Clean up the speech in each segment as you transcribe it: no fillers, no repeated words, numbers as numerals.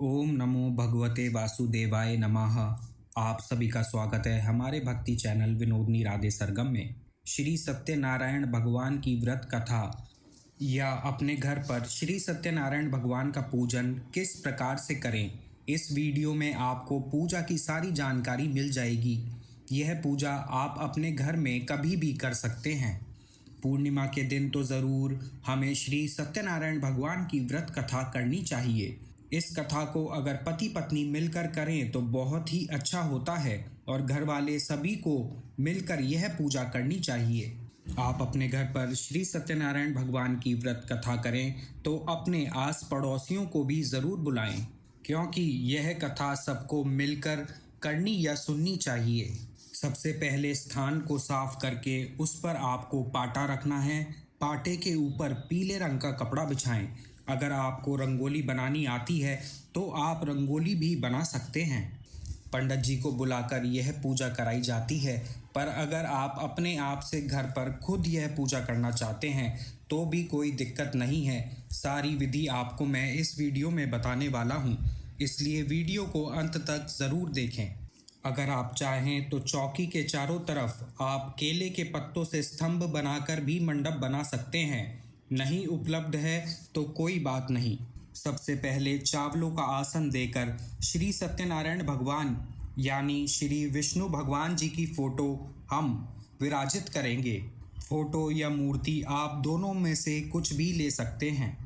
ओम नमो भगवते वासुदेवाय नमः। आप सभी का स्वागत है हमारे भक्ति चैनल विनोदनी राधे सरगम में। श्री सत्यनारायण भगवान की व्रत कथा या अपने घर पर श्री सत्यनारायण भगवान का पूजन किस प्रकार से करें, इस वीडियो में आपको पूजा की सारी जानकारी मिल जाएगी। यह पूजा आप अपने घर में कभी भी कर सकते हैं। पूर्णिमा के दिन तो ज़रूर हमें श्री सत्यनारायण भगवान की व्रत कथा करनी चाहिए। इस कथा को अगर पति पत्नी मिलकर करें तो बहुत ही अच्छा होता है और घर वाले सभी को मिलकर यह पूजा करनी चाहिए। आप अपने घर पर श्री सत्यनारायण भगवान की व्रत कथा करें तो अपने आस पड़ोसियों को भी ज़रूर बुलाएं, क्योंकि यह कथा सबको मिलकर करनी या सुननी चाहिए। सबसे पहले स्थान को साफ करके उस पर आपको पाटा रखना है। पाटे के ऊपर पीले रंग का कपड़ा बिछाएं। अगर आपको रंगोली बनानी आती है तो आप रंगोली भी बना सकते हैं। पंडित जी को बुलाकर यह पूजा कराई जाती है, पर अगर आप अपने आप से घर पर खुद यह पूजा करना चाहते हैं तो भी कोई दिक्कत नहीं है। सारी विधि आपको मैं इस वीडियो में बताने वाला हूँ, इसलिए वीडियो को अंत तक ज़रूर देखें। अगर आप चाहें तो चौकी के चारों तरफ आप केले के पत्तों से स्तंभ बनाकर भी मंडप बना सकते हैं। नहीं उपलब्ध है तो कोई बात नहीं। सबसे पहले चावलों का आसन देकर श्री सत्यनारायण भगवान यानी श्री विष्णु भगवान जी की फ़ोटो हम विराजित करेंगे। फ़ोटो या मूर्ति आप दोनों में से कुछ भी ले सकते हैं।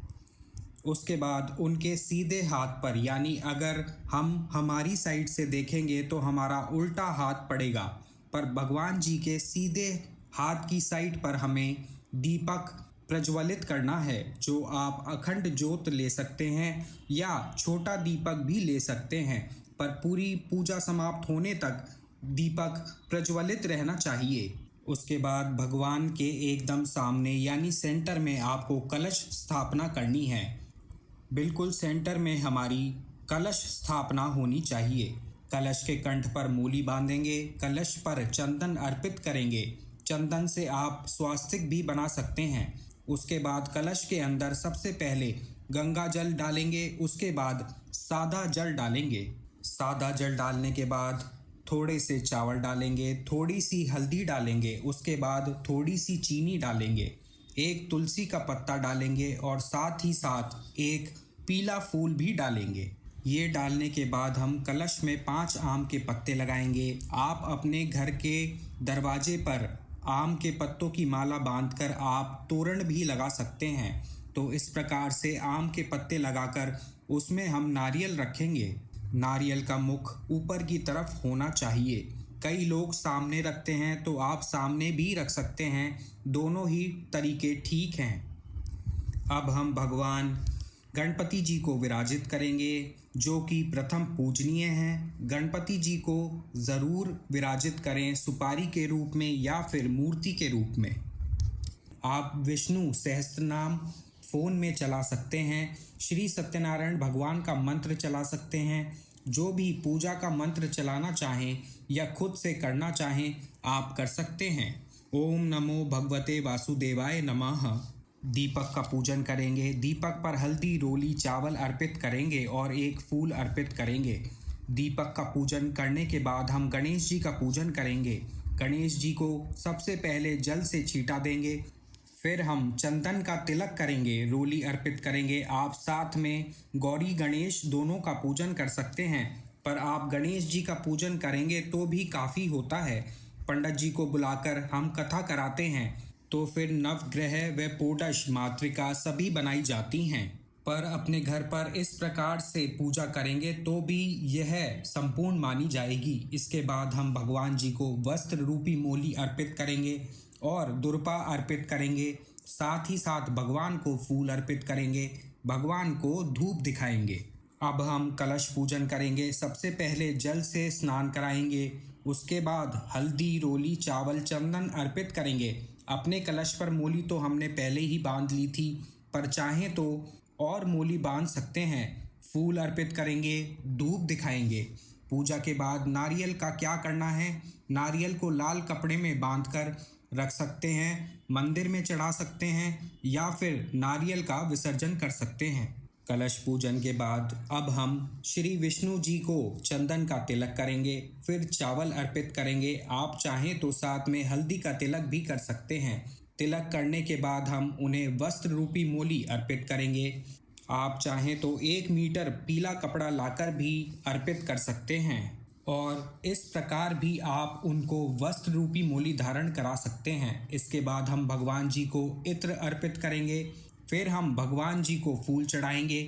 उसके बाद उनके सीधे हाथ पर, यानी अगर हम हमारी साइड से देखेंगे तो हमारा उल्टा हाथ पड़ेगा, पर भगवान जी के सीधे हाथ की साइड पर हमें दीपक प्रज्वलित करना है, जो आप अखंड ज्योत ले सकते हैं या छोटा दीपक भी ले सकते हैं, पर पूरी पूजा समाप्त होने तक दीपक प्रज्वलित रहना चाहिए। उसके बाद भगवान के एकदम सामने यानी सेंटर में आपको कलश स्थापना करनी है। बिल्कुल सेंटर में हमारी कलश स्थापना होनी चाहिए। कलश के कंठ पर मूली बांधेंगे, कलश पर चंदन अर्पित करेंगे। चंदन से आप स्वास्तिक भी बना सकते हैं। उसके बाद कलश के अंदर सबसे पहले गंगा जल डालेंगे, उसके बाद सादा जल डालेंगे। सादा जल डालने के बाद थोड़े से चावल डालेंगे, थोड़ी सी हल्दी डालेंगे, उसके बाद थोड़ी सी चीनी डालेंगे, एक तुलसी का पत्ता डालेंगे और साथ ही साथ एक पीला फूल भी डालेंगे। ये डालने के बाद हम कलश में 5 आम के पत्ते लगाएंगे। आप अपने घर के दरवाजे पर आम के पत्तों की माला बांधकर आप तोरण भी लगा सकते हैं। तो इस प्रकार से आम के पत्ते लगाकर उसमें हम नारियल रखेंगे। नारियल का मुख ऊपर की तरफ होना चाहिए। कई लोग सामने रखते हैं तो आप सामने भी रख सकते हैं, दोनों ही तरीके ठीक हैं। अब हम भगवान गणपति जी को विराजित करेंगे, जो कि प्रथम पूजनीय हैं। गणपति जी को ज़रूर विराजित करें, सुपारी के रूप में या फिर मूर्ति के रूप में। आप विष्णु सहस्त्रनाम फ़ोन में चला सकते हैं, श्री सत्यनारायण भगवान का मंत्र चला सकते हैं। जो भी पूजा का मंत्र चलाना चाहें या खुद से करना चाहें आप कर सकते हैं। ओम नमो भगवते वासुदेवाय नमः। दीपक का पूजन करेंगे। दीपक पर हल्दी, रोली, चावल अर्पित करेंगे और एक फूल अर्पित करेंगे। दीपक का पूजन करने के बाद हम गणेश जी का पूजन करेंगे। गणेश जी को सबसे पहले जल से छींटा देंगे, फिर हम चंदन का तिलक करेंगे, रोली अर्पित करेंगे। आप साथ में गौरी गणेश दोनों का पूजन कर सकते हैं, पर आप गणेश जी का पूजन करेंगे तो भी काफ़ी होता है। पंडित जी को बुलाकर हम कथा कराते हैं तो फिर नवग्रह व पोडश मातृका सभी बनाई जाती हैं। पर अपने घर पर इस प्रकार से पूजा करेंगे तो भी यह संपूर्ण मानी जाएगी। इसके बाद हम भगवान जी को वस्त्र रूपी मोली अर्पित करेंगे और दुर्पा अर्पित करेंगे। साथ ही साथ भगवान को फूल अर्पित करेंगे, भगवान को धूप दिखाएंगे। अब हम कलश पूजन करेंगे। सबसे पहले जल से स्नान कराएंगे, उसके बाद हल्दी, रोली, चावल, चंदन अर्पित करेंगे। अपने कलश पर मूली तो हमने पहले ही बांध ली थी, पर चाहें तो और मूली बांध सकते हैं। फूल अर्पित करेंगे, धूप दिखाएंगे। पूजा के बाद नारियल का क्या करना है, नारियल को लाल कपड़े में बांधकर रख सकते हैं, मंदिर में चढ़ा सकते हैं या फिर नारियल का विसर्जन कर सकते हैं। कलश पूजन के बाद अब हम श्री विष्णु जी को चंदन का तिलक करेंगे, फिर चावल अर्पित करेंगे। आप चाहें तो साथ में हल्दी का तिलक भी कर सकते हैं। तिलक करने के बाद हम उन्हें वस्त्र रूपी मोली अर्पित करेंगे। आप चाहें तो 1 मीटर पीला कपड़ा लाकर भी अर्पित कर सकते हैं और इस प्रकार भी आप उनको वस्त्र रूपी मोली धारण करा सकते हैं। इसके बाद हम भगवान जी को इत्र अर्पित करेंगे। फिर हम भगवान जी को फूल चढ़ाएंगे।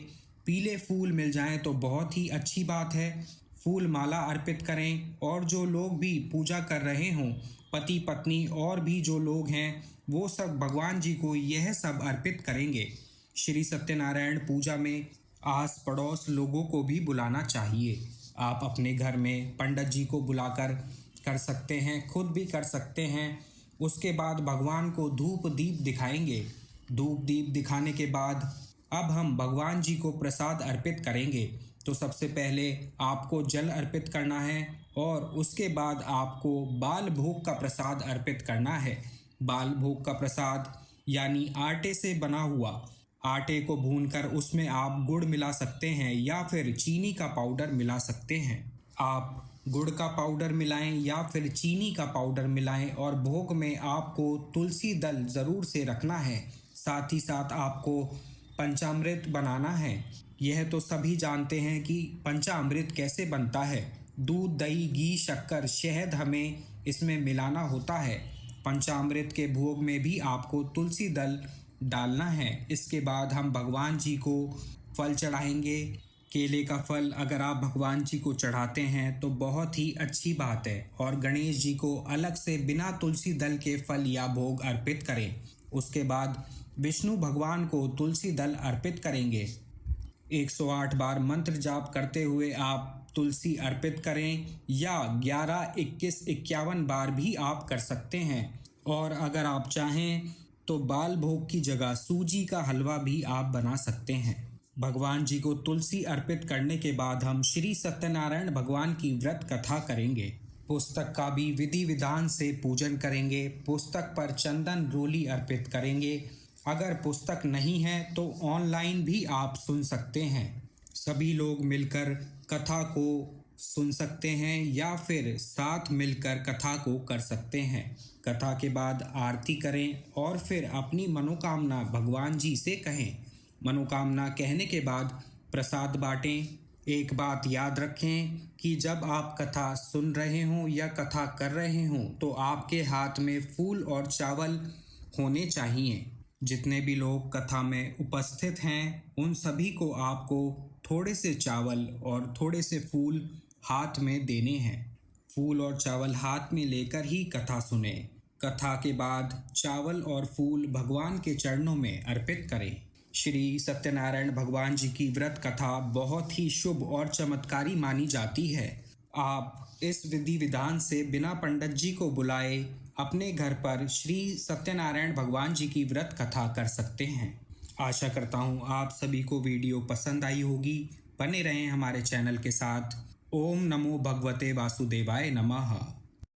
पीले फूल मिल जाएं तो बहुत ही अच्छी बात है। फूल माला अर्पित करें और जो लोग भी पूजा कर रहे हों, पति पत्नी और भी जो लोग हैं, वो सब भगवान जी को यह सब अर्पित करेंगे। श्री सत्यनारायण पूजा में आस पड़ोस लोगों को भी बुलाना चाहिए। आप अपने घर में पंडित जी को बुलाकर कर सकते हैं, खुद भी कर सकते हैं। उसके बाद भगवान को धूप दीप दिखाएंगे। धूप दीप दिखाने के बाद अब हम भगवान जी को प्रसाद अर्पित करेंगे। तो सबसे पहले आपको जल अर्पित करना है और उसके बाद आपको बाल भोग का प्रसाद अर्पित करना है। बाल भोग का प्रसाद यानी आटे से बना हुआ, आटे को भूनकर उसमें आप गुड़ मिला सकते हैं या फिर चीनी का पाउडर मिला सकते हैं। आप गुड़ का पाउडर मिलाएं या फिर चीनी का पाउडर मिलाएं और भोग में आपको तुलसी दल ज़रूर से रखना है। साथ ही साथ आपको पंचामृत बनाना है। यह तो सभी जानते हैं कि पंचामृत कैसे बनता है। दूध, दही, घी, शक्कर, शहद हमें इसमें मिलाना होता है। पंचामृत के भोग में भी आपको तुलसी दल डालना है। इसके बाद हम भगवान जी को फल चढ़ाएंगे। केले का फल अगर आप भगवान जी को चढ़ाते हैं तो बहुत ही अच्छी बात है। और गणेश जी को अलग से बिना तुलसी दल के फल या भोग अर्पित करें। उसके बाद विष्णु भगवान को तुलसी दल अर्पित करेंगे। 108 बार मंत्र जाप करते हुए आप तुलसी अर्पित करें या 11, 21, 51 बार भी आप कर सकते हैं। और अगर आप चाहें तो बाल भोग की जगह सूजी का हलवा भी आप बना सकते हैं। भगवान जी को तुलसी अर्पित करने के बाद हम श्री सत्यनारायण भगवान की व्रत कथा करेंगे। पुस्तक का भी विधि विधान से पूजन करेंगे। पुस्तक पर चंदन रोली अर्पित करेंगे। अगर पुस्तक नहीं है तो ऑनलाइन भी आप सुन सकते हैं। सभी लोग मिलकर कथा को सुन सकते हैं या फिर साथ मिलकर कथा को कर सकते हैं। कथा के बाद आरती करें और फिर अपनी मनोकामना भगवान जी से कहें। मनोकामना कहने के बाद प्रसाद बांटें। एक बात याद रखें कि जब आप कथा सुन रहे हों या कथा कर रहे हों तो आपके हाथ में फूल और चावल होने चाहिए। जितने भी लोग कथा में उपस्थित हैं उन सभी को आपको थोड़े से चावल और थोड़े से फूल हाथ में देने हैं। फूल और चावल हाथ में लेकर ही कथा सुने। कथा के बाद चावल और फूल भगवान के चरणों में अर्पित करें। श्री सत्यनारायण भगवान जी की व्रत कथा बहुत ही शुभ और चमत्कारी मानी जाती है। आप इस विधि विधान से बिना पंडित जी को बुलाए अपने घर पर श्री सत्यनारायण भगवान जी की व्रत कथा कर सकते हैं। आशा करता हूँ आप सभी को वीडियो पसंद आई होगी। बने रहें हमारे चैनल के साथ। ओम नमो भगवते वासुदेवाय नमः।